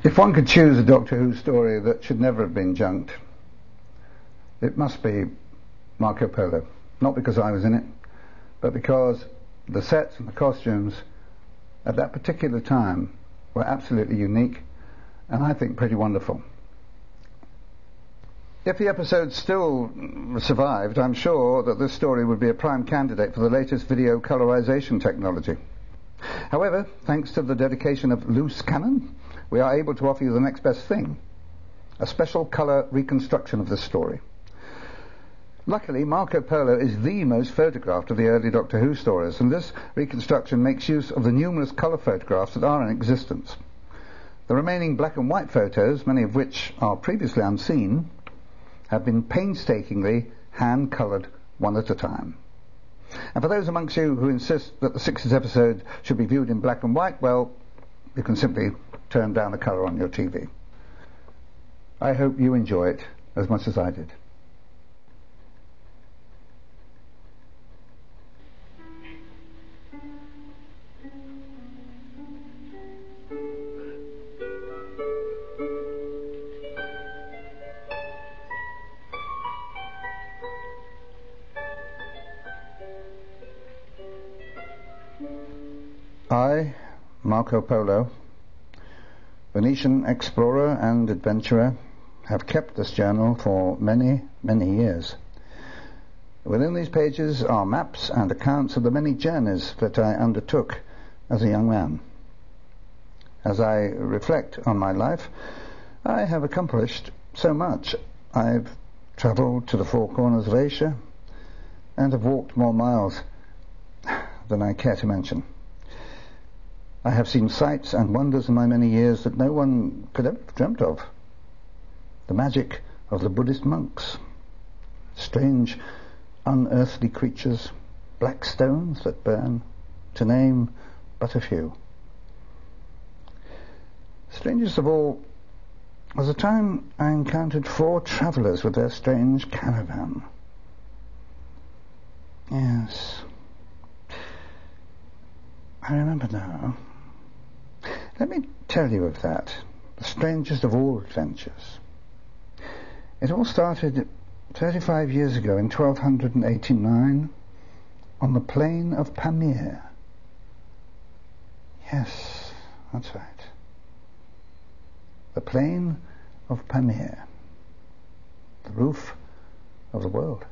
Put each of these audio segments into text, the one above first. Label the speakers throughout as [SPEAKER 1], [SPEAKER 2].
[SPEAKER 1] If one could choose a Doctor Who story that should never have been junked, it must be Marco Polo. Not because I was in it, but because the sets and the costumes at that particular time were absolutely unique and I think pretty wonderful. If the episode still survived, I'm sure that this story would be a prime candidate for the latest video colorization technology. However, thanks to the dedication of Loose Cannon, we are able to offer you the next best thing, a special colour reconstruction of this story. Luckily, Marco Polo is the most photographed of the early Doctor Who stories, and this reconstruction makes use of the numerous colour photographs that are in existence. The remaining black and white photos, many of which are previously unseen, have been painstakingly hand-coloured one at a time. And for those amongst you who insist that the 60s episode should be viewed in black and white, well, you can simply turn down the colour on your TV. I hope you enjoy it as much as I did. I, Marco Polo, Venetian explorer and adventurer, have kept this journal for many, many years. Within these pages are maps and accounts of the many journeys that I undertook as a young man. As I reflect on my life, I have accomplished so much. I've travelled to the four corners of Asia and have walked more miles than I care to mention. I have seen sights and wonders in my many years that no one could ever have dreamt of. The magic of the Buddhist monks, strange unearthly creatures, black stones that burn, to name but a few. Strangest of all was the time I encountered 4 travellers with their strange caravan. Yes, I remember now. Let me tell you of that, the strangest of all adventures. It all started 35 years ago in 1289 on the plain of Pamir. Yes, that's right. The plain of Pamir, the roof of the world.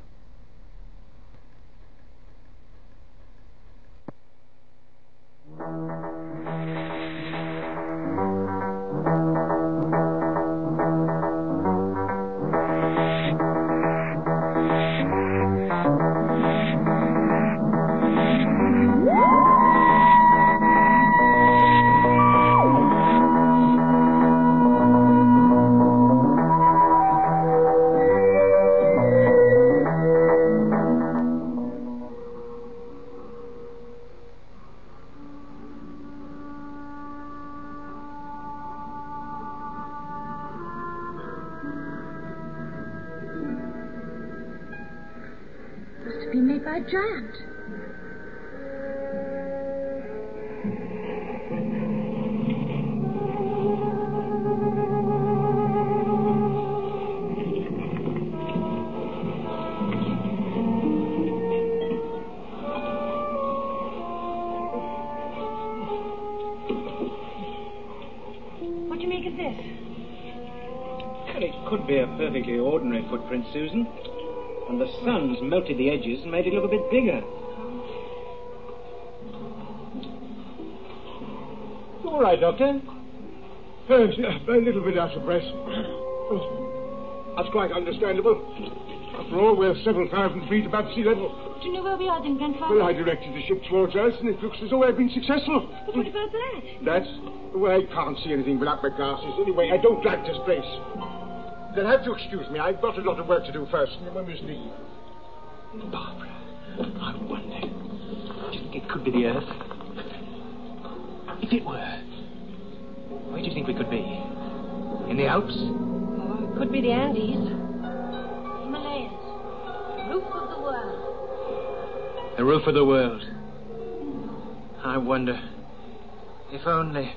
[SPEAKER 2] Made by a giant. What do you make of this?
[SPEAKER 3] Well, it could be a perfectly ordinary footprint, Susan. And the sun's melted the edges and made it look a bit bigger. You all right, Doctor?
[SPEAKER 4] Yes, a little bit out of breath. That's quite understandable. After all, we're several thousand feet above sea level.
[SPEAKER 2] Do you know where we are then, Grandfather?
[SPEAKER 4] Well, I directed the ship towards us, and it looks as though I've been successful.
[SPEAKER 2] But what about that?
[SPEAKER 4] That's... Well, I can't see anything without my glasses. Anyway, I don't like this place. You'll have to excuse me. I've got a lot of work to do first. You must leave.
[SPEAKER 3] Barbara, I wonder. Do you think it could be the Earth? If it were, where do you think we could be? In the Alps?
[SPEAKER 2] Oh, it could be the Andes. Himalayas. Roof of the world.
[SPEAKER 3] The roof of the world. I wonder. If only...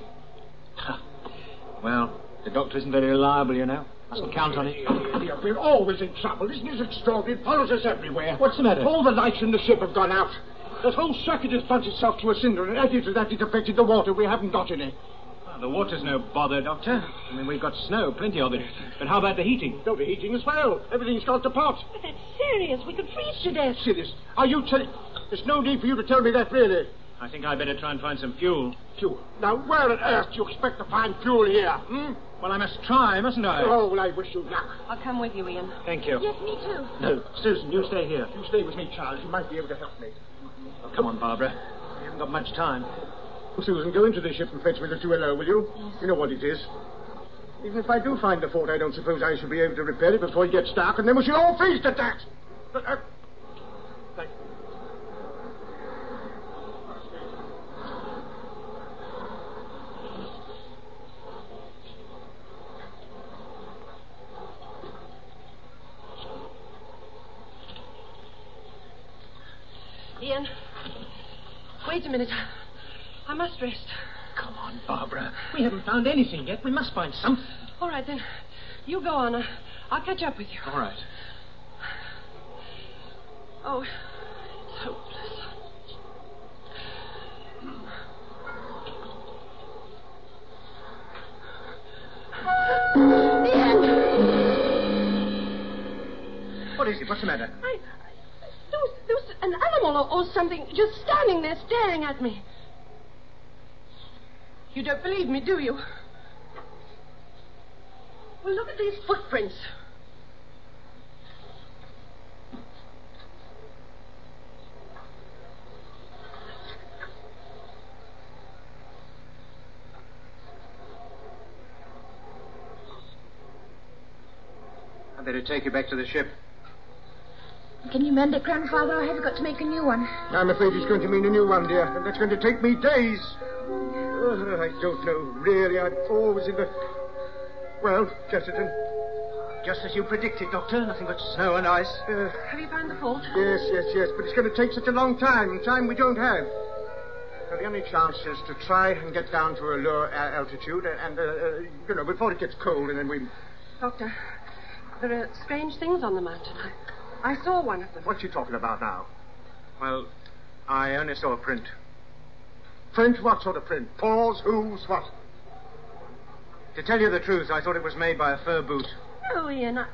[SPEAKER 3] Well, The doctor isn't very reliable, you know. Mustn't count on it.
[SPEAKER 4] Dear, we're always in trouble. Isn't this extraordinary? It follows us everywhere.
[SPEAKER 3] What's the matter?
[SPEAKER 4] All the lights in the ship have gone out. This whole circuit has plugged itself to a cinder, and added to that, it's affected the water. We haven't got any.
[SPEAKER 3] The water's no bother, Doctor. I mean, we've got snow, plenty of it. But how about the heating?
[SPEAKER 4] No, the heating as well. Everything's gone to pot.
[SPEAKER 2] But that's serious. We could freeze to death.
[SPEAKER 4] Serious? Are you telling... There's no need for you to tell me that, really.
[SPEAKER 3] I think I'd better try and find some fuel.
[SPEAKER 4] Fuel? Now, where on earth do you expect to find fuel here?
[SPEAKER 3] Well, I must try, mustn't I?
[SPEAKER 4] Oh, well, I wish you luck.
[SPEAKER 2] I'll come with you, Ian.
[SPEAKER 3] Thank you.
[SPEAKER 2] Yes, me too.
[SPEAKER 3] No, Susan, you stay here.
[SPEAKER 4] You stay with me, Charles. You might be able to help me.
[SPEAKER 3] Oh, come on, Barbara. We haven't got much time.
[SPEAKER 4] Susan, go into the ship and fetch me the 2LO, will you?
[SPEAKER 2] Yes.
[SPEAKER 4] You know what it is. Even if I do find the fault, I don't suppose I shall be able to repair it before it gets dark, and then we shall all freeze to death. But, thank you.
[SPEAKER 2] Ian, wait a minute. I must rest.
[SPEAKER 3] Come on, Barbara. We haven't found anything yet. We must find something.
[SPEAKER 2] All right, then. You go on. I'll catch up with you.
[SPEAKER 3] All right.
[SPEAKER 2] Oh, it's hopeless. Ian!
[SPEAKER 3] What is it? What's the matter?
[SPEAKER 2] There was an animal or something just standing there staring at me. You don't believe me, do you? Well, look at these footprints.
[SPEAKER 3] I'd better take you back to the ship.
[SPEAKER 5] Can you mend it, Grandfather? I have got to make a new one.
[SPEAKER 4] I'm afraid it's going to mean a new one, dear, and that's going to take me days. I don't know, really. I'm always in the... Well, Chesterton?
[SPEAKER 3] Just as you predicted, Doctor. Nothing but snow and ice.
[SPEAKER 2] Have you found the fault?
[SPEAKER 4] Yes, but it's going to take such a long time we don't have. Now, the only chance is to try and get down to a lower altitude, and, before it gets cold, and then we...
[SPEAKER 2] Doctor, there are strange things on the mountain. I saw one of them.
[SPEAKER 4] What's she talking about now?
[SPEAKER 3] Well, I only saw a print.
[SPEAKER 4] Print? What sort of print? Paws? Hooves? What?
[SPEAKER 3] To tell you the truth, I thought it was made by a fur boot.
[SPEAKER 2] No, Ian,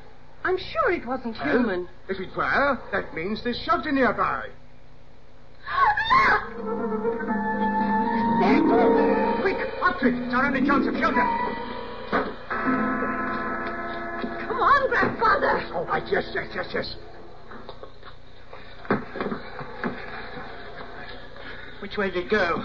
[SPEAKER 2] I'm sure it wasn't human.
[SPEAKER 4] If it were, that means there's shelter nearby.
[SPEAKER 2] There.
[SPEAKER 4] Quick, up to it. It's our only chance of shelter.
[SPEAKER 2] Come on, Grandfather.
[SPEAKER 4] All right, yes.
[SPEAKER 3] Which way did it go?